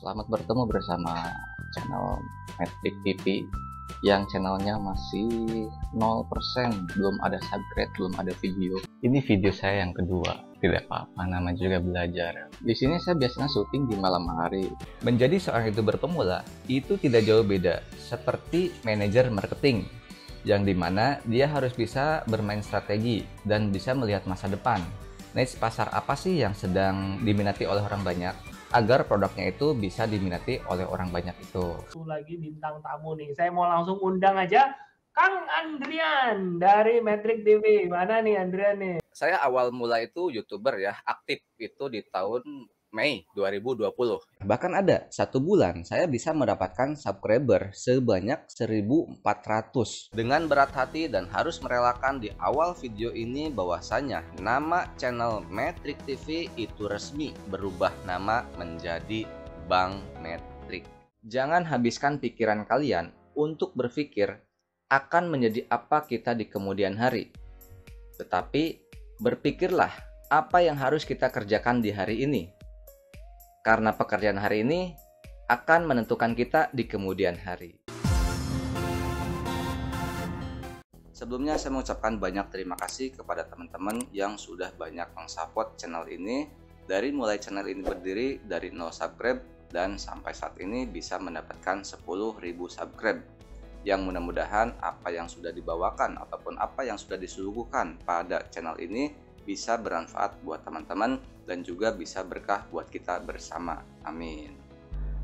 Selamat bertemu bersama channel Matrix TV yang channelnya masih 0%, belum ada subscribe, belum ada video. Ini video saya yang kedua, tidak apa-apa, nama juga belajar. Di sini saya biasanya syuting di malam hari. Menjadi seorang YouTuber pemula itu tidak jauh beda seperti manajer marketing, yang dimana dia harus bisa bermain strategi dan bisa melihat masa depan. Niche pasar apa sih yang sedang diminati oleh orang banyak, agar produknya itu bisa diminati oleh orang banyak itu. Lagi bintang tamu nih. Saya mau langsung undang aja Kang Andrian dari Matrix TV. Mana nih Andrian nih? Saya awal mula itu YouTuber ya, aktif itu di tahun Mei 2020. Bahkan ada satu bulan saya bisa mendapatkan subscriber sebanyak 1.400. Dengan berat hati dan harus merelakan di awal video ini bahwasanya nama channel Matrix TV itu resmi berubah nama menjadi Bang Matrix. Jangan habiskan pikiran kalian untuk berpikir akan menjadi apa kita di kemudian hari. Tetapi berpikirlah apa yang harus kita kerjakan di hari ini. Karena pekerjaan hari ini akan menentukan kita di kemudian hari. Sebelumnya saya mengucapkan banyak terima kasih kepada teman-teman yang sudah banyak mensupport channel ini. Dari mulai channel ini berdiri dari 0 subscribe dan sampai saat ini bisa mendapatkan 10.000 subscribe. Yang mudah-mudahan apa yang sudah dibawakan ataupun apa yang sudah disuguhkan pada channel ini bisa bermanfaat buat teman-teman dan juga bisa berkah buat kita bersama. Amin.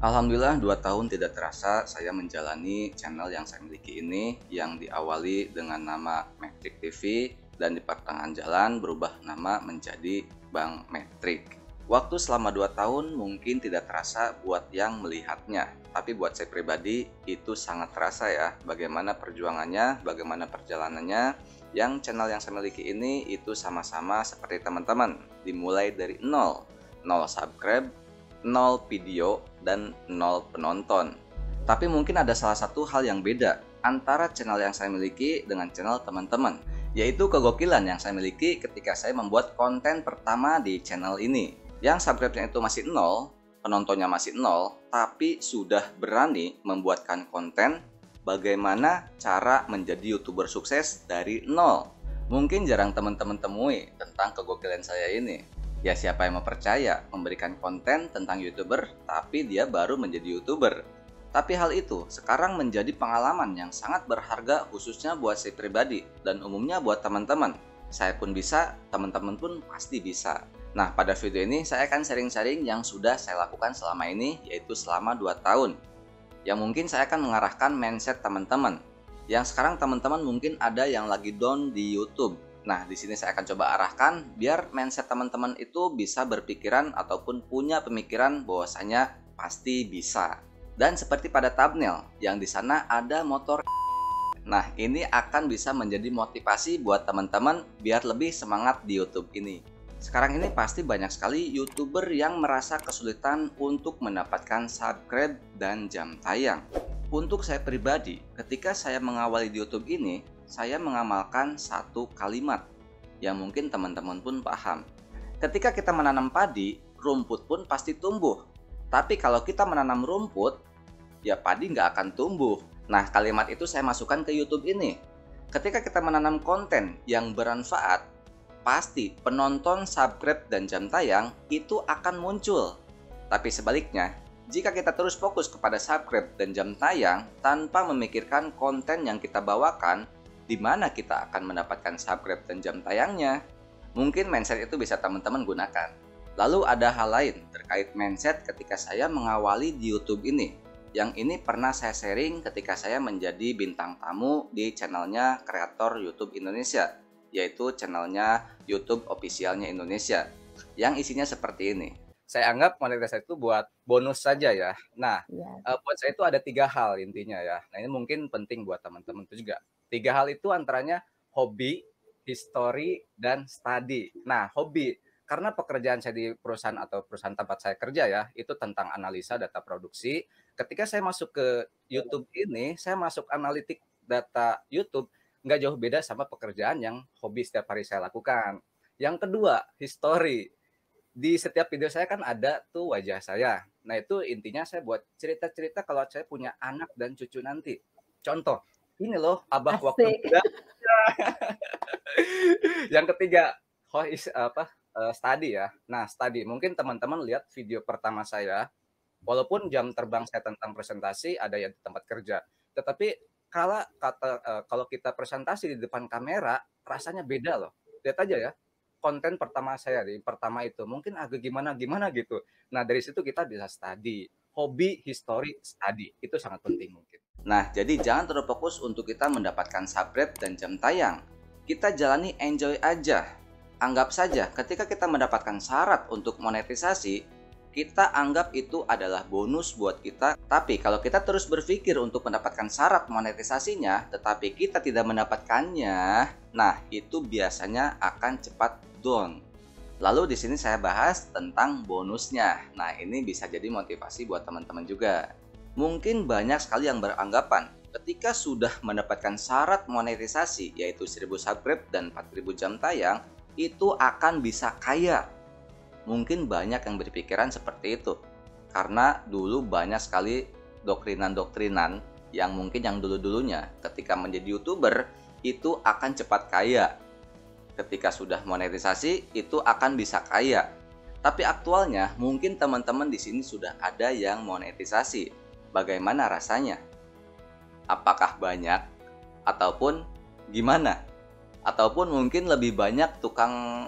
Alhamdulillah 2 tahun tidak terasa saya menjalani channel yang saya miliki ini, yang diawali dengan nama Matrix TV dan di pertengahan jalan berubah nama menjadi Bang Matrix. Waktu selama 2 tahun mungkin tidak terasa buat yang melihatnya, tapi buat saya pribadi itu sangat terasa ya, bagaimana perjuangannya, bagaimana perjalanannya. Yang channel yang saya miliki ini itu sama-sama seperti teman-teman, dimulai dari 0 subscribe, 0 video, dan 0 penonton. Tapi mungkin ada salah satu hal yang beda antara channel yang saya miliki dengan channel teman-teman, yaitu kegokilan yang saya miliki ketika saya membuat konten pertama di channel ini. Yang subscribe-nya itu masih 0, penontonnya masih 0, tapi sudah berani membuatkan konten bagaimana cara menjadi YouTuber sukses dari 0. Mungkin jarang teman-teman temui tentang kegokilan saya ini. Ya siapa yang mau percaya memberikan konten tentang YouTuber tapi dia baru menjadi YouTuber. Tapi hal itu sekarang menjadi pengalaman yang sangat berharga khususnya buat saya pribadi dan umumnya buat teman-teman. Saya pun bisa, teman-teman pun pasti bisa. Nah, pada video ini saya akan sharing-sharing yang sudah saya lakukan selama ini, yaitu selama 2 tahun. Yang mungkin saya akan mengarahkan mindset teman-teman. Yang sekarang teman-teman mungkin ada yang lagi down di YouTube. Nah, di sini saya akan coba arahkan biar mindset teman-teman itu bisa berpikiran ataupun punya pemikiran bahwasanya pasti bisa. Dan seperti pada thumbnail, yang di sana ada motor. Nah, ini akan bisa menjadi motivasi buat teman-teman biar lebih semangat di YouTube ini. Sekarang ini pasti banyak sekali YouTuber yang merasa kesulitan untuk mendapatkan subscribe dan jam tayang. Untuk saya pribadi, ketika saya mengawali di YouTube ini, saya mengamalkan satu kalimat yang mungkin teman-teman pun paham. Ketika kita menanam padi, rumput pun pasti tumbuh. Tapi kalau kita menanam rumput, ya padi nggak akan tumbuh. Nah, kalimat itu saya masukkan ke YouTube ini. Ketika kita menanam konten yang bermanfaat, pasti penonton, subscribe, dan jam tayang itu akan muncul. Tapi sebaliknya, jika kita terus fokus kepada subscribe dan jam tayang tanpa memikirkan konten yang kita bawakan, di mana kita akan mendapatkan subscribe dan jam tayangnya, mungkin mindset itu bisa teman-teman gunakan. Lalu ada hal lain terkait mindset ketika saya mengawali di YouTube ini. Yang ini pernah saya sharing ketika saya menjadi bintang tamu di channelnya kreator YouTube Indonesia, yaitu channelnya YouTube officialnya Indonesia, yang isinya seperti ini. Saya anggap monetisasi itu buat bonus saja ya. Nah, buat saya itu ada 3 hal intinya ya. Nah, ini mungkin penting buat teman-teman itu juga. 3 hal itu antaranya hobi, history, dan study. Nah, hobi, karena pekerjaan saya di perusahaan atau perusahaan tempat saya kerja ya, itu tentang analisa data produksi. Ketika saya masuk ke YouTube ini, saya masuk analitik data YouTube, nggak jauh beda sama pekerjaan yang hobi setiap hari saya lakukan. Yang kedua, history. Di setiap video saya kan ada tuh wajah saya. Nah, itu intinya saya buat cerita-cerita kalau saya punya anak dan cucu nanti. Contoh, ini loh abah waktu Asik. muda. Yang ketiga, study ya. Nah, study, mungkin teman-teman lihat video pertama saya, walaupun jam terbang saya tentang presentasi ada yang di tempat kerja, tetapi kalau kita presentasi di depan kamera, rasanya beda loh. Lihat aja ya, konten pertama saya di pertama itu, mungkin agak gimana-gimana gitu. Nah, dari situ kita bisa study. Hobi, history, study. Itu sangat penting mungkin. Nah, jadi jangan terlalu fokus untuk kita mendapatkan subscribe dan jam tayang. Kita jalani enjoy aja. Anggap saja ketika kita mendapatkan syarat untuk monetisasi, kita anggap itu adalah bonus buat kita. Tapi kalau kita terus berpikir untuk mendapatkan syarat monetisasinya, tetapi kita tidak mendapatkannya, nah itu biasanya akan cepat down. Lalu di sini saya bahas tentang bonusnya. Nah, ini bisa jadi motivasi buat teman-teman juga. Mungkin banyak sekali yang beranggapan ketika sudah mendapatkan syarat monetisasi yaitu 1000 subscribe dan 4000 jam tayang, itu akan bisa kaya. Mungkin banyak yang berpikiran seperti itu. Karena dulu banyak sekali doktrinan-doktrinan yang mungkin yang dulu-dulunya ketika menjadi YouTuber itu akan cepat kaya. Ketika sudah monetisasi itu akan bisa kaya. Tapi aktualnya mungkin teman-teman di sini sudah ada yang monetisasi. Bagaimana rasanya? Apakah banyak ataupun gimana? Ataupun mungkin lebih banyak tukang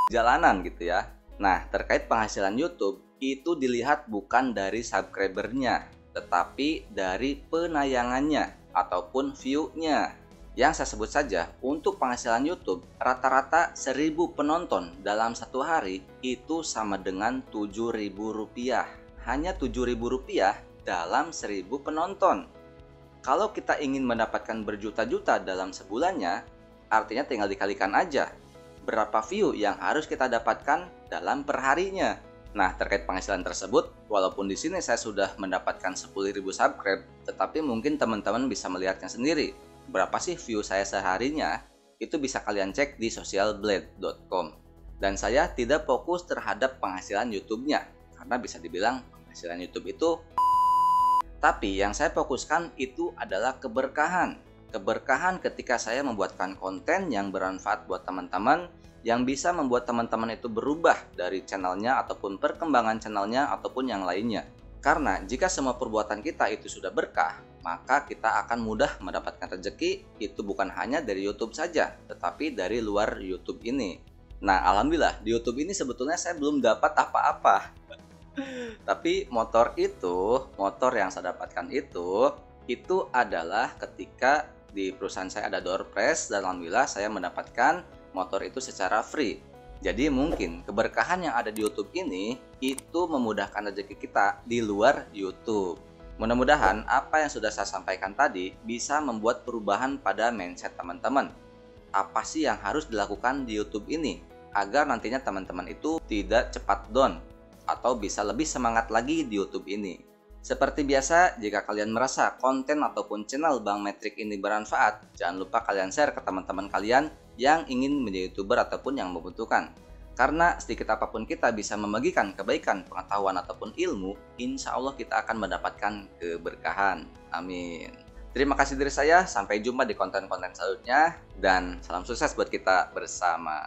jalanan gitu ya. Nah, terkait penghasilan YouTube itu dilihat bukan dari subscribernya, tetapi dari penayangannya ataupun view-nya. Yang saya sebut saja, untuk penghasilan YouTube, rata-rata 1000 penonton dalam satu hari itu sama dengan Rp7.000. Hanya Rp7.000 dalam 1000 penonton. Kalau kita ingin mendapatkan berjuta-juta dalam sebulannya, artinya tinggal dikalikan aja. Berapa view yang harus kita dapatkan dalam perharinya. Nah, terkait penghasilan tersebut, walaupun di sini saya sudah mendapatkan 10.000 subscribe, tetapi mungkin teman-teman bisa melihatnya sendiri. Berapa sih view saya seharinya? Itu bisa kalian cek di socialblade.com. Dan saya tidak fokus terhadap penghasilan YouTube-nya, karena bisa dibilang penghasilan YouTube itu. Tapi yang saya fokuskan itu adalah keberkahan. Keberkahan ketika saya membuatkan konten yang bermanfaat buat teman-teman, yang bisa membuat teman-teman itu berubah dari channelnya ataupun perkembangan channelnya ataupun yang lainnya. Karena jika semua perbuatan kita itu sudah berkah, maka kita akan mudah mendapatkan rezeki, itu bukan hanya dari YouTube saja, tetapi dari luar YouTube ini. Nah, alhamdulillah di YouTube ini sebetulnya saya belum dapat apa-apa. Tapi motor yang saya dapatkan itu adalah ketika di perusahaan saya ada door prize dan alhamdulillah saya mendapatkan motor itu secara free. Jadi mungkin keberkahan yang ada di YouTube ini itu memudahkan rezeki kita di luar YouTube. Mudah-mudahan apa yang sudah saya sampaikan tadi bisa membuat perubahan pada mindset teman-teman. Apa sih yang harus dilakukan di YouTube ini agar nantinya teman-teman itu tidak cepat down atau bisa lebih semangat lagi di YouTube ini. Seperti biasa, jika kalian merasa konten ataupun channel Bang Metrik ini bermanfaat, jangan lupa kalian share ke teman-teman kalian yang ingin menjadi YouTuber ataupun yang membutuhkan. Karena sedikit apapun kita bisa membagikan kebaikan, pengetahuan ataupun ilmu, insya Allah kita akan mendapatkan keberkahan. Amin. Terima kasih dari saya, sampai jumpa di konten-konten selanjutnya, dan salam sukses buat kita bersama.